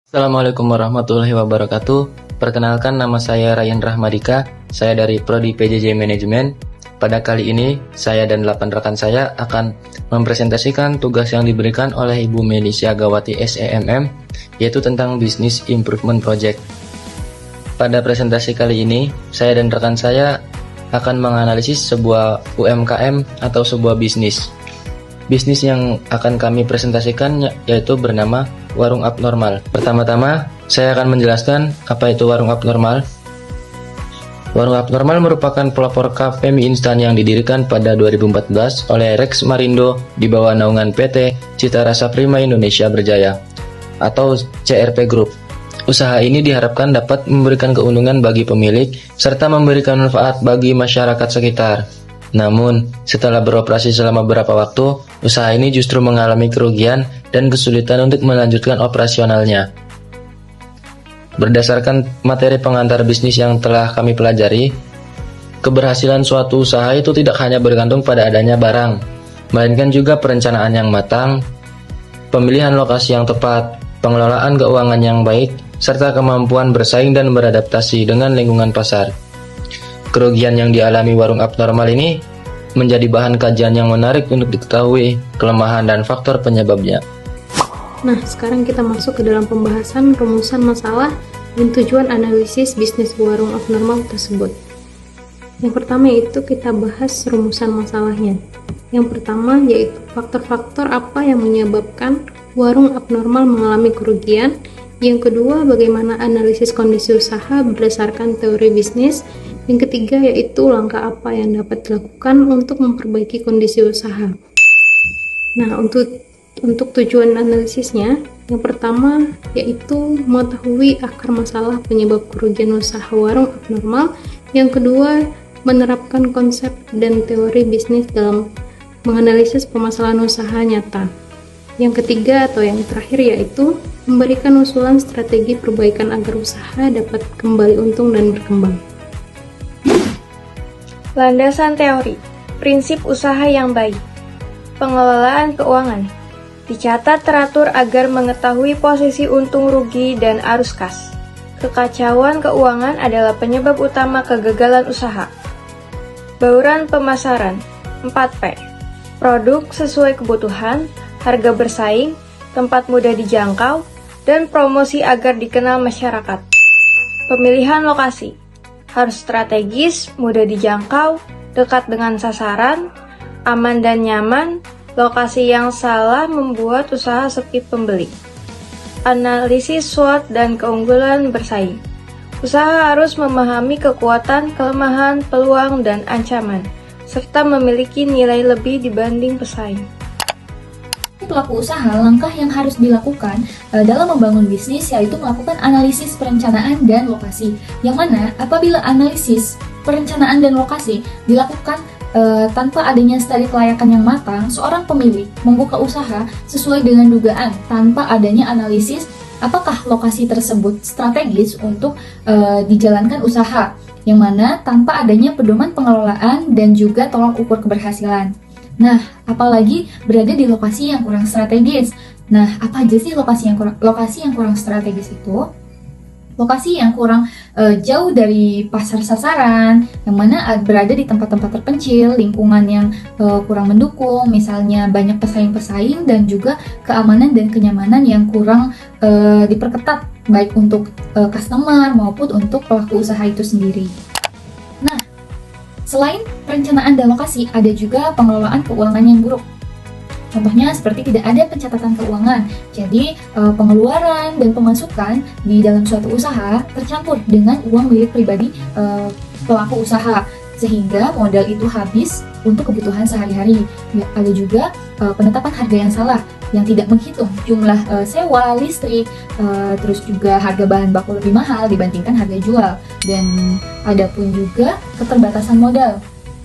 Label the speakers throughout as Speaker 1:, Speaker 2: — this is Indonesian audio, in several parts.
Speaker 1: Assalamualaikum warahmatullahi wabarakatuh. Perkenalkan, nama saya Ryan Rahmadika. Saya dari Prodi PJJ Manajemen. Pada kali ini, saya dan 8 rekan saya akan mempresentasikan tugas yang diberikan oleh Ibu Meli Siagawati SEMM, yaitu tentang Business Improvement Project. Pada presentasi kali ini, saya dan rekan saya akan menganalisis sebuah UMKM atau sebuah bisnis. Bisnis yang akan kami presentasikan yaitu bernama Warung Abnormal. Pertama-tama, saya akan menjelaskan apa itu Warung Abnormal. Warung Abnormal merupakan pelopor kafe mie instan yang didirikan pada 2014 oleh Rex Marindo di bawah naungan PT Cita Rasa Prima Indonesia Berjaya atau CRP Group. Usaha ini diharapkan dapat memberikan keuntungan bagi pemilik serta memberikan manfaat bagi masyarakat sekitar. Namun, setelah beroperasi selama beberapa waktu, usaha ini justru mengalami kerugian dan kesulitan untuk melanjutkan operasionalnya. Berdasarkan materi pengantar bisnis yang telah kami pelajari, keberhasilan suatu usaha itu tidak hanya bergantung pada adanya barang, melainkan juga perencanaan yang matang, pemilihan lokasi yang tepat, pengelolaan keuangan yang baik, serta kemampuan bersaing dan beradaptasi dengan lingkungan pasar. Kerugian yang dialami Warung Abnormal ini menjadi bahan kajian yang menarik untuk diketahui kelemahan dan faktor penyebabnya.
Speaker 2: Nah, sekarang kita masuk ke dalam pembahasan rumusan masalah dan tujuan analisis bisnis warung abnormal tersebut. Yang pertama yaitu kita bahas rumusan masalahnya. Yang pertama yaitu faktor-faktor apa yang menyebabkan warung abnormal mengalami kerugian. Yang kedua, bagaimana analisis kondisi usaha berdasarkan teori bisnis. Yang ketiga yaitu langkah apa yang dapat dilakukan untuk memperbaiki kondisi usaha. Nah, untuk tujuan analisisnya, yang pertama yaitu mengetahui akar masalah penyebab kerugian usaha warung abnormal. Yang kedua, menerapkan konsep dan teori bisnis dalam menganalisis permasalahan usaha nyata. Yang ketiga atau yang terakhir yaitu memberikan usulan strategi perbaikan agar usaha dapat kembali untung dan berkembang.
Speaker 3: Landasan teori, prinsip usaha yang baik, pengelolaan keuangan, dicatat teratur agar mengetahui posisi untung rugi dan arus kas. Kekacauan keuangan adalah penyebab utama kegagalan usaha. Bauran pemasaran, 4P, produk sesuai kebutuhan, harga bersaing, tempat mudah dijangkau, dan promosi agar dikenal masyarakat. Pemilihan lokasi harus strategis, mudah dijangkau, dekat dengan sasaran, aman dan nyaman. Lokasi yang salah membuat usaha sepi pembeli. Analisis SWOT dan keunggulan bersaing. Usaha harus memahami kekuatan, kelemahan, peluang, dan ancaman, serta memiliki nilai lebih dibanding pesaing.
Speaker 4: Pelaku usaha, langkah yang harus dilakukan dalam membangun bisnis yaitu melakukan analisis perencanaan dan lokasi. Yang mana apabila analisis perencanaan dan lokasi dilakukan tanpa adanya studi kelayakan yang matang, seorang pemilik membuka usaha sesuai dengan dugaan tanpa adanya analisis apakah lokasi tersebut strategis untuk dijalankan usaha. Yang mana tanpa adanya pedoman pengelolaan dan juga tolak ukur keberhasilan. Nah, apalagi berada di lokasi yang kurang strategis. Nah, apa aja sih lokasi yang kurang strategis itu? Lokasi yang kurang jauh dari pasar sasaran, yang mana berada di tempat-tempat terpencil, lingkungan yang kurang mendukung, misalnya banyak pesaing-pesaing dan juga keamanan dan kenyamanan yang kurang diperketat, baik untuk customer maupun untuk pelaku usaha itu sendiri. Selain perencanaan dan lokasi, ada juga pengelolaan keuangan yang buruk. Contohnya seperti tidak ada pencatatan keuangan. Jadi, pengeluaran dan pemasukan di dalam suatu usaha tercampur dengan uang milik pribadi pelaku usaha, sehingga modal itu habis untuk kebutuhan sehari-hari. Ada juga penetapan harga yang salah, yang tidak menghitung jumlah sewa, listrik, terus juga harga bahan baku lebih mahal dibandingkan harga jual. Dan ada pun juga keterbatasan modal,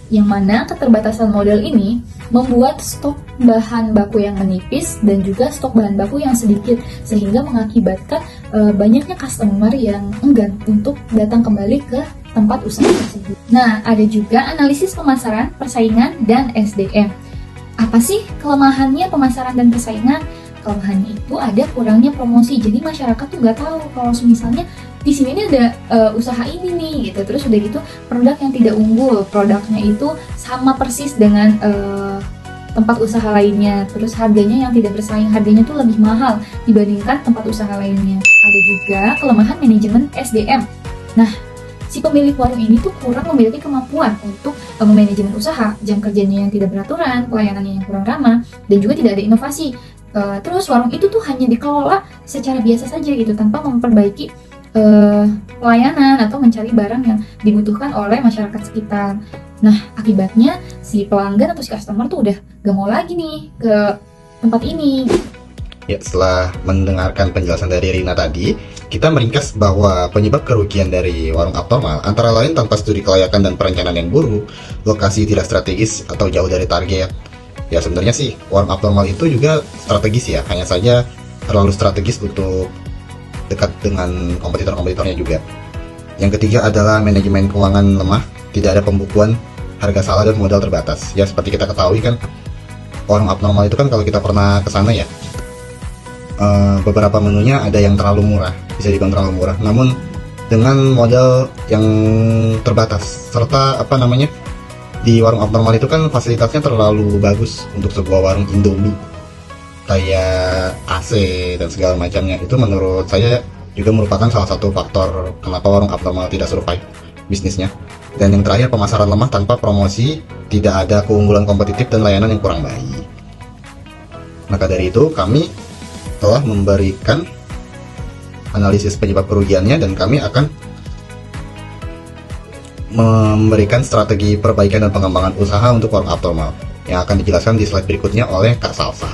Speaker 4: yang mana keterbatasan modal ini membuat stok bahan baku yang menipis dan juga stok bahan baku yang sedikit, sehingga mengakibatkan banyaknya customer yang enggan untuk datang kembali ke tempat usaha tersebut. Nah, ada juga analisis pemasaran, persaingan, dan SDM. Apa sih kelemahannya pemasaran dan persaingan? kelemahannya itu ada kurangnya promosi. Jadi masyarakat tuh nggak tahu kalau misalnya di sini ini ada usaha ini nih gitu. Terus udah gitu produk yang tidak unggul, produknya itu sama persis dengan tempat usaha lainnya. Terus harganya yang tidak bersaing, harganya tuh lebih mahal dibandingkan tempat usaha lainnya. Ada juga kelemahan manajemen SDM. Nah, si pemilik warung ini tuh kurang memiliki kemampuan untuk memanajemen usaha, jam kerjanya yang tidak beraturan, pelayanannya yang kurang ramah, dan juga tidak ada inovasi. Terus warung itu tuh hanya dikelola secara biasa saja gitu, tanpa memperbaiki pelayanan atau mencari barang yang dibutuhkan oleh masyarakat sekitar. Nah, akibatnya si pelanggan atau si customer tuh udah gak mau lagi nih ke tempat ini.
Speaker 5: Ya, setelah mendengarkan penjelasan dari Rina tadi, kita meringkas bahwa penyebab kerugian dari warung abnormal antara lain tanpa studi kelayakan dan perencanaan yang buruk, lokasi tidak strategis atau jauh dari target. Ya, sebenarnya sih warung abnormal itu juga strategis ya, hanya saja terlalu strategis untuk dekat dengan kompetitor-kompetitornya juga. Yang ketiga adalah manajemen keuangan lemah, tidak ada pembukuan, harga salah dan modal terbatas. Ya, seperti kita ketahui kan, warung abnormal itu kan kalau kita pernah kesana ya, beberapa menunya ada yang terlalu murah, bisa dibilang terlalu murah, namun dengan modal yang terbatas. Serta di warung abnormal itu kan fasilitasnya terlalu bagus untuk sebuah warung Indomie, kayak AC dan segala macamnya. Itu menurut saya juga merupakan salah satu faktor kenapa warung abnormal tidak survive bisnisnya. Dan yang terakhir, pemasaran lemah tanpa promosi, tidak ada keunggulan kompetitif dan layanan yang kurang baik. Maka dari itu kami telah memberikan analisis penyebab kerugiannya, dan kami akan memberikan strategi perbaikan dan pengembangan usaha untuk warung abnormal yang akan dijelaskan di slide berikutnya oleh Kak Salsa.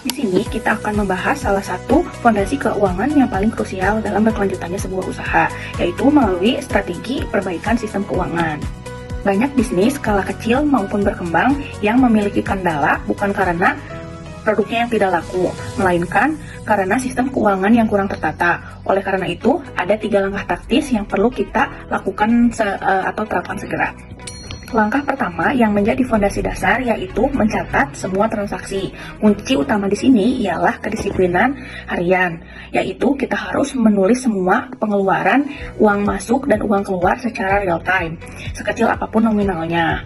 Speaker 6: Di sini kita akan membahas salah satu fondasi keuangan yang paling krusial dalam berkelanjutannya sebuah usaha, yaitu melalui strategi perbaikan sistem keuangan. Banyak bisnis skala kecil maupun berkembang yang memiliki kendala bukan karena produknya yang tidak laku, melainkan karena sistem keuangan yang kurang tertata. Oleh karena itu, ada 3 langkah taktis yang perlu kita lakukan atau terapkan segera. Langkah pertama yang menjadi fondasi dasar yaitu mencatat semua transaksi. Kunci utama di sini ialah kedisiplinan harian, yaitu kita harus menulis semua pengeluaran, uang masuk dan uang keluar secara real time, sekecil apapun nominalnya.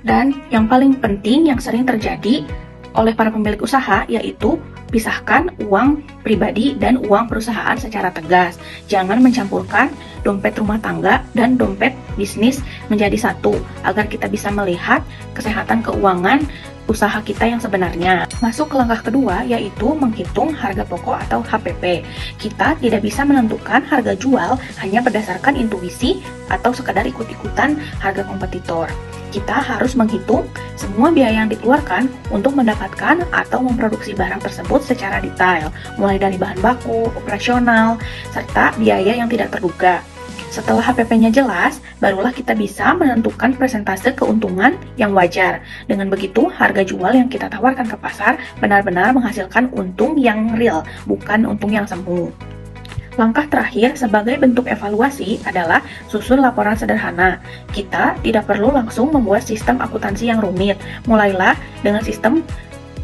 Speaker 6: Dan yang paling penting yang sering terjadi oleh para pemilik usaha yaitu pisahkan uang pribadi dan uang perusahaan secara tegas. Jangan mencampurkan dompet rumah tangga dan dompet bisnis menjadi satu, agar kita bisa melihat kesehatan keuangan usaha kita yang sebenarnya. Masuk ke langkah kedua yaitu menghitung harga pokok atau HPP. Kita tidak bisa menentukan harga jual hanya berdasarkan intuisi atau sekadar ikut-ikutan harga kompetitor. Kita harus menghitung semua biaya yang dikeluarkan untuk mendapatkan atau memproduksi barang tersebut secara detail, mulai dari bahan baku, operasional, serta biaya yang tidak terduga. Setelah HPP-nya jelas, barulah kita bisa menentukan persentase keuntungan yang wajar. Dengan begitu, harga jual yang kita tawarkan ke pasar benar-benar menghasilkan untung yang real, bukan untung yang semu. Langkah terakhir sebagai bentuk evaluasi adalah susun laporan sederhana. Kita tidak perlu langsung membuat sistem akuntansi yang rumit. Mulailah dengan sistem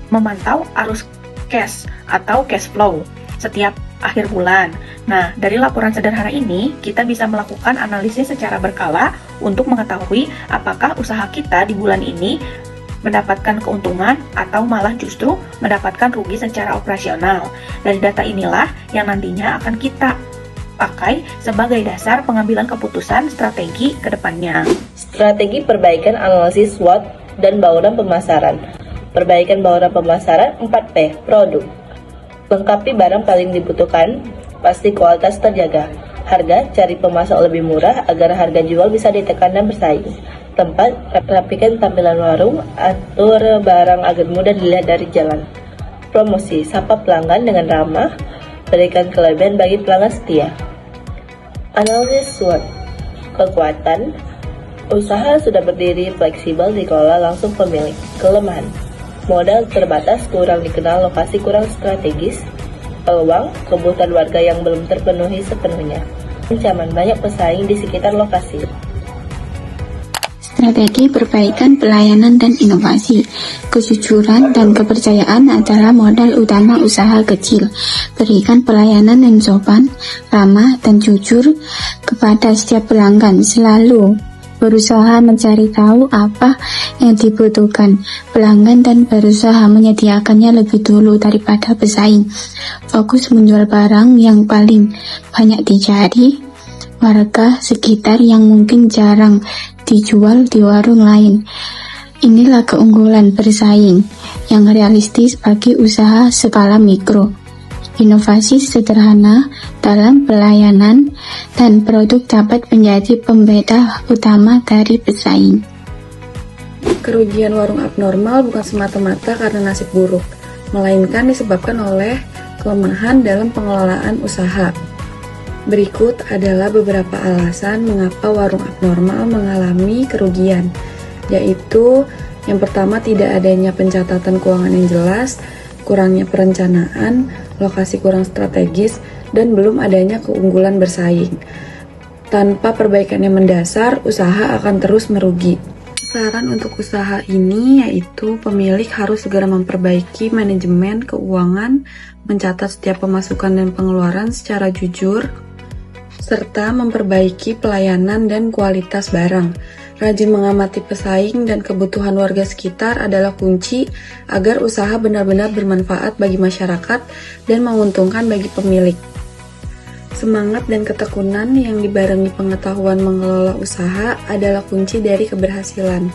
Speaker 6: memantau arus cash atau cash flow setiap akhir bulan. Nah, dari laporan sederhana ini, kita bisa melakukan analisis secara berkala untuk mengetahui apakah usaha kita di bulan ini mendapatkan keuntungan atau malah justru mendapatkan rugi secara operasional. Dari data inilah yang nantinya akan kita pakai sebagai dasar pengambilan keputusan strategi ke depannya.
Speaker 7: Strategi perbaikan analisis SWOT dan bauran pemasaran. Perbaikan bauran pemasaran 4P, produk. Lengkapi barang paling dibutuhkan, pasti kualitas terjaga. Harga, cari pemasok lebih murah agar harga jual bisa ditekan dan bersaing. Tempat, rapikan tampilan warung, atur barang agar mudah dilihat dari jalan. Promosi, sapa pelanggan dengan ramah, berikan kelebihan bagi pelanggan setia. Analisis SWOT, kekuatan, usaha sudah berdiri fleksibel dikelola langsung pemilik. Kelemahan, modal terbatas, kurang dikenal, lokasi kurang strategis. Peluang, kebutuhan warga yang belum terpenuhi sepenuhnya. Ancaman, banyak pesaing di sekitar lokasi.
Speaker 8: Strategi perbaikan pelayanan dan inovasi. Kejujuran dan kepercayaan adalah modal utama usaha kecil. Berikan pelayanan yang sopan, ramah, dan jujur kepada setiap pelanggan. Selalu berusaha mencari tahu apa yang dibutuhkan pelanggan dan berusaha menyediakannya lebih dulu daripada pesaing. Fokus menjual barang yang paling banyak dicari warga sekitar yang mungkin jarang dijual di warung lain. Inilah keunggulan bersaing yang realistis bagi usaha skala mikro. Inovasi sederhana dalam pelayanan dan produk dapat menjadi pembeda utama dari pesaing.
Speaker 2: Kerugian warung abnormal bukan semata-mata karena nasib buruk, melainkan disebabkan oleh kelemahan dalam pengelolaan usaha. Berikut adalah beberapa alasan mengapa warung abnormal mengalami kerugian, yaitu yang pertama, tidak adanya pencatatan keuangan yang jelas, kurangnya perencanaan, lokasi kurang strategis, dan belum adanya keunggulan bersaing. Tanpa perbaikan yang mendasar, usaha akan terus merugi. Saran untuk usaha ini yaitu pemilik harus segera memperbaiki manajemen keuangan, mencatat setiap pemasukan dan pengeluaran secara jujur, serta memperbaiki pelayanan dan kualitas barang. Rajin mengamati pesaing dan kebutuhan warga sekitar adalah kunci agar usaha benar-benar bermanfaat bagi masyarakat dan menguntungkan bagi pemilik. Semangat dan ketekunan yang dibarengi pengetahuan mengelola usaha adalah kunci dari keberhasilan.